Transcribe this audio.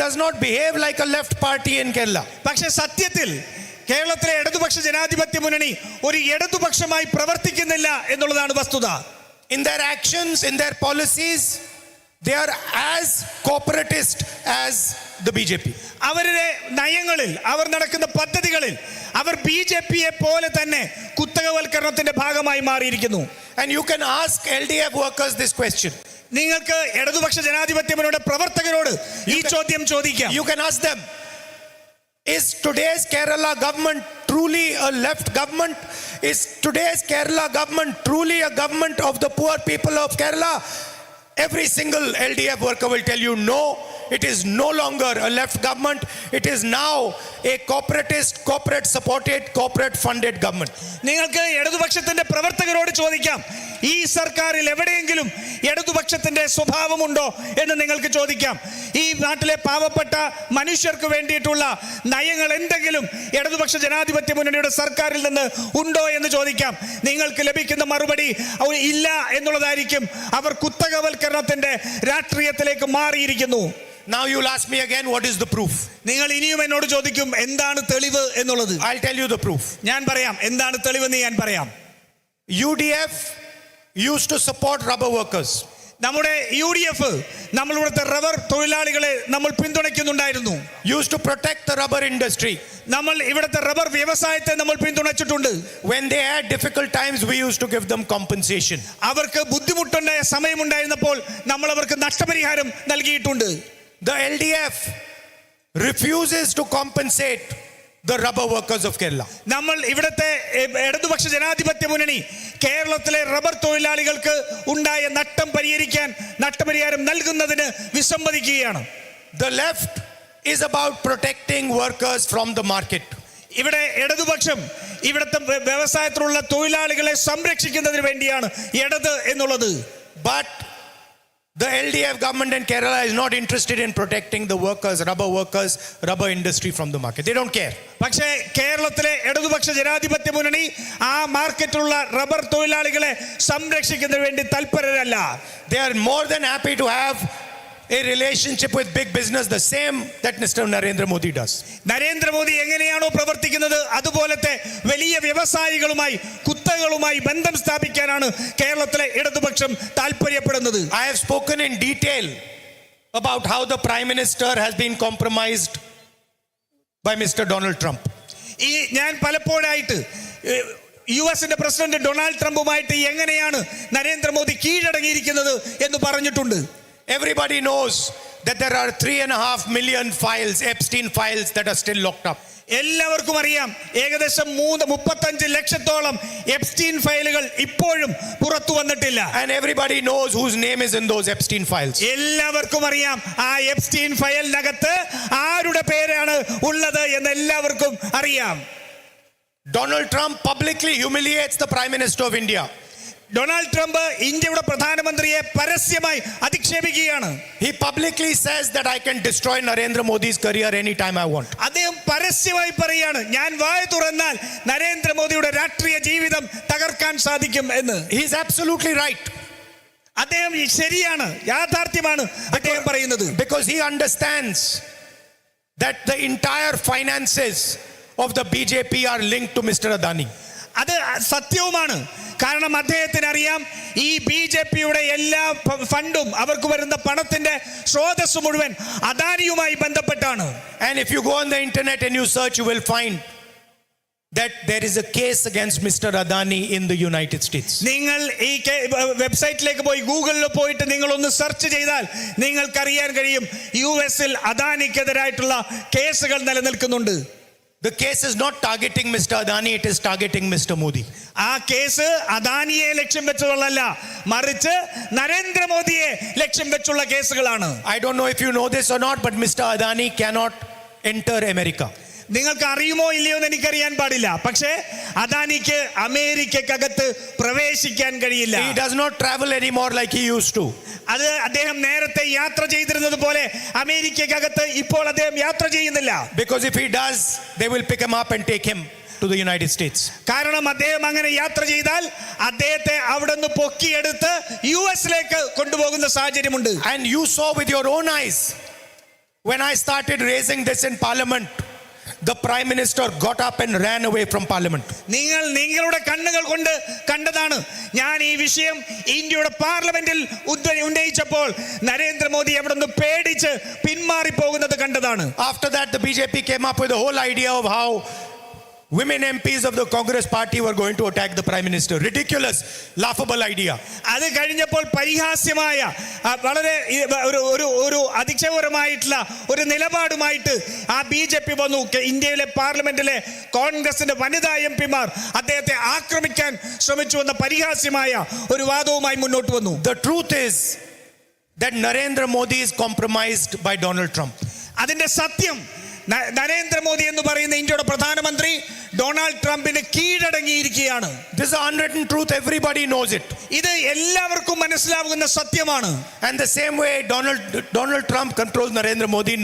does not behave like a left party in Kerala. പക്ഷേ സത്യത്തിൽ കേരളത്തിലെ ഇടതുപക്ഷ ജനാധിപത്യ മുന്നണി ഒരു ഇടതുപക്ഷമായി പ്രവർത്തിക്കുന്നില്ല എന്നുള്ളതാണ് വസ്തുത. In their actions, in their policies, they are as corporatist as the BJP. അവരുടെ നയങ്ങളിൽ, അവർ നടക്കുന്ന പദ്ധതികളിൽ അവർ BJPയെ പോലെ തന്നെ കുത്തകവൽക്കരണത്തിന്റെ ഭാഗമായി മാറിയിരിക്കുന്നു. And you can ask LDF workers this question. നിങ്ങൾക്ക് ഇടതുപക്ഷ ജനാധിപത്യ മുന്നണിയുടെ പ്രവർത്തകരോട് ഈ ചോദ്യം ചോദിക്കാം. You can ask them, is today's Kerala government truly a left government? Is today's Kerala government truly a government of the poor people of Kerala? Every single LDF worker will tell you no, it is no longer a left government. It is now a corporatist, corporate supported, corporate funded government. നിങ്ങൾക്ക് ഇടതുപക്ഷത്തിന്റെ പ്രവർത്തകരോട് ചോദിക്കാം, ഈ സർക്കാരിൽ എവിടെയെങ്കിലും ഇടതുപക്ഷത്തിന്റെ സ്വഭാവമുണ്ടോ എന്ന് നിങ്ങൾക്ക് ചോദിക്കാം. ഈ നാട്ടിലെ പാവപ്പെട്ട മനുഷ്യർക്ക് വേണ്ടിയിട്ടുള്ള നയങ്ങൾ എന്തെങ്കിലും ഇടതുപക്ഷ ജനാധിപത്യ മുന്നണിയുടെ സർക്കാരിൽ നിന്ന് ഉണ്ടോ എന്ന് ചോദിക്കാം. നിങ്ങൾക്ക് ലഭിക്കുന്ന മറുപടി ഇല്ല എന്നുള്ളതായിരിക്കും. അവർ കുത്തകവൽക്കരണത്തിന്റെ രാഷ്ട്രീയത്തിലേക്ക് മാറിയിരിക്കുന്നു. Now you'll ask me again, what is the proof? നിങ്ങൾ ഇനിയും എന്നോട് ചോദിക്കും, എന്താണ് തെളിവ് എന്നുള്ളത്. I'll tell you the proof. ഞാൻ പറയാം എന്താണ് തെളിവെന്ന് ഞാൻ പറയാം. UDF used to support rubber workers. നമ്മുടെ UDF നമ്മളിവിടുത്തെ റബ്ബർ തൊഴിലാളികളെ നമ്മൾ പിന്തുണയ്ക്കുന്നുണ്ടായിരുന്നു. Used to protect the rubber industry. നമ്മൾ ഇവിടുത്തെ റബ്ബർ വ്യവസായത്തെ നമ്മൾ പിന്തുണച്ചിട്ടുണ്ട്. When they had difficult times, we used to give them compensation. അവർക്ക് ബുദ്ധിമുട്ടുണ്ടായ സമയമുണ്ടായിരുന്നപ്പോൾ നമ്മൾ അവർക്ക് നഷ്ടപരിഹാരം നൽകിയിട്ടുണ്ട്. The LDF refuses to compensate the rubber workers of Kerala. നമ്മൾ ഇവിടുത്തെ ഇടതുപക്ഷ ജനാധിപത്യ മുന്നണി കേരളത്തിലെ റബ്ബർ തൊഴിലാളികൾക്ക് ഉണ്ടായ നഷ്ടം പരിഹരിക്കാൻ നഷ്ടപരിഹാരം നൽകുന്നതിന് വിസമ്മതിക്കുകയാണ്. The left is about protecting workers from the market. ഇവിടെ ഇടതുപക്ഷം ഇവിടുത്തെ വ്യവസായത്തിലുള്ള തൊഴിലാളികളെ സംരക്ഷിക്കുന്നതിന് വേണ്ടിയാണ് ഇടത് എന്നുള്ളത്. But the LDF government in Kerala is not interested in protecting the workers, rubber industry from the market. They don't care. പക്ഷേ കേരളത്തിലെ ഇടതുപക്ഷ ജനാധിപത്യ മുന്നണി ആ മാർക്കറ്റിലുള്ള റബ്ബർ തൊഴിലാളികളെ സംരക്ഷിക്കുന്നതിന് വേണ്ടി തൽപരരല്ല. They are more than happy to have a relationship with big business, the same that Mr. Narendra Modi does. Narendra Modi എങ്ങനെയാണോ പ്രവർത്തിക്കുന്നത് അതുപോലത്തെ വലിയ വ്യവസായികളുമായി കുത്തകളുമായി ബന്ധം സ്ഥാപിക്കാനാണ് കേരളത്തിലെ ഇടതുപക്ഷം താല്പര്യപ്പെടുന്നത്. I have spoken in detail about how the Prime Minister has been compromised by Mr. Donald Trump. ഞാൻ പലപ്പോഴായിട്ട് യുഎസിന്റെ പ്രസിഡന്റ് ഡൊണാൾഡ് ട്രംപുമായിട്ട് എങ്ങനെയാണ് നരേന്ദ്രമോദി കീഴടങ്ങിയിരിക്കുന്നത് എന്ന് പറഞ്ഞിട്ടുണ്ട്. Everybody knows that there are 3.5 million files, Epstein files, that are still locked up. എല്ലാവർക്കും അറിയാം, ഏകദേശം 35 ലക്ഷത്തോളം Epstein ഫയലുകൾ ഇപ്പോഴും പുറത്തു വന്നിട്ടില്ല. And everybody knows whose name is in those Epstein files. എല്ലാവർക്കും അറിയാം ആ എപ്സ്റ്റീൻ ഫയലിനകത്ത് ആരുടെ പേരാണ് ഉള്ളത് എന്ന് എല്ലാവർക്കും അറിയാം. Donald Trump publicly humiliates the Prime Minister of India. Donald Trump ഇന്ത്യയുടെ പ്രധാനമന്ത്രിയെ പരസ്യമായി അധിക്ഷേപിക്കുകയാണ്. He publicly says that I can destroy Narendra Modi's career anytime I want. അദ്ദേഹം പരസ്യമായി പറയാണ്, ഞാൻ വായ തുറന്നാൽ നരേന്ദ്രമോദിയുടെ രാഷ്ട്രീയ ജീവിതം തകർക്കാൻ സാധിക്കും എന്ന്. He is absolutely right. അദ്ദേഹം ശരിയാണ്, യാഥാർത്ഥ്യമാണ് അദ്ദേഹം പറയുന്നത്. Because he understands that the entire finances of the BJP are linked to Mr. Adani. അത് സത്യവുമാണ്. കാരണം അദ്ദേഹത്തിന് അറിയാം, ഈ BJPയുടെ എല്ലാ ഫണ്ടും അവർക്ക് വരുന്ന പണത്തിന്റെ സ്രോതസ് മുഴുവൻ അദാനിയുമായി ബന്ധപ്പെട്ടാണ്. And if you go on the internet and you search, you will find that there is a case against Mr. Adani in the United States. നിങ്ങൾ ഈ വെബ്സൈറ്റിലേക്ക് പോയി ഗൂഗിളിൽ പോയിട്ട് നിങ്ങൾ ഒന്ന് സെർച്ച് ചെയ്താൽ നിങ്ങൾക്കറിയാൻ കഴിയും, യുഎസിൽ അദാനിക്കെതിരായിട്ടുള്ള കേസുകൾ നിലനിൽക്കുന്നുണ്ട്. The case is not targeting Mr. Adani, it is targeting Mr. Modi. ആ കേസ് അദാനിയെ ലക്ഷ്യം വെച്ചുള്ളതല്ല, മറിച്ച് നരേന്ദ്രമോദിയെ ലക്ഷ്യം വെച്ചുള്ള കേസുകളാണ്. I don't know if you know this or not, but Mr. Adani cannot enter America. നിങ്ങൾക്ക് അറിയുമോ ഇല്ലയോ എന്ന് എനിക്കറിയാൻ പാടില്ല, പക്ഷേ അദാനിക്ക് അമേരിക്കക്കകത്ത് പ്രവേശിക്കാൻ കഴിയില്ല. He does not travel anymore like he used to. അത് അദ്ദേഹം നേരത്തെ യാത്ര ചെയ്തിരുന്നത് പോലെ അമേരിക്കക്കകത്ത് ഇപ്പോൾ അദ്ദേഹം യാത്ര ചെയ്യുന്നില്ല. Because if he does, they will pick him up and take him to the United States. കാരണം അദ്ദേഹം അങ്ങനെ യാത്ര ചെയ്താൽ അദ്ദേഹത്തെ അവിടെ നിന്ന് പൊക്കിയെടുത്ത് യുഎസിലേക്ക് കൊണ്ടുപോകുന്ന സാഹചര്യമുണ്ട്. And you saw with your own eyes When I started raising this in parliament, the prime minister got up and ran away from parliament. നിങ്ങൾ നിങ്ങളുടെ കണ്ണുകൾ കൊണ്ട് കണ്ടതാണ്. ഞാൻ ഈ വിഷയം ഇന്ത്യയുടെ പാർലമെന്റിൽ ഉന്നയിച്ചപ്പോൾ നരേന്ദ്രമോദി അവിടെ നിന്ന് പേടിച്ച് പിന്മാറി പോകുന്നത് കണ്ടതാണ്. After that, the BJP came up with the whole idea of how women MPs of the Congress party were going to attack the prime minister. Ridiculous, laughable idea. അത് കഴിഞ്ഞപ്പോൾ പരിഹാസ്യമായ വളരെ ഒരു അതിക്ഷേപകരമായിട്ടുള്ള ഒരു നിലപാടുമായിട്ട് ആ BJP വന്നു. ഇന്ത്യയിലെ പാർലമെന്റിലെ കോൺഗ്രസിന്റെ വനിതാ MP-മാർ അദ്ദേഹത്തെ ആക്രമിക്കാൻ ശ്രമിച്ചു എന്ന പരിഹാസ്യമായ ഒരു വാദവുമായി മുന്നോട്ട് വന്നു. The truth is that Narendra Modi is compromised by Donald Trump. അതിന്റെ സത്യം, നരേന്ദ്രമോദി എന്ന് പറയുന്ന ഇന്ത്യയുടെ പ്രധാനമന്ത്രി ഡൊണാൾഡ് ട്രംപിന് കീഴടങ്ങിയിരിക്കുകയാണ്. This is a unwritten truth, everybody knows it. ഇത് എല്ലാവർക്കും മനസ്സിലാവുന്ന സത്യമാണ്. And the same way Donald Trump controls Narendra Modi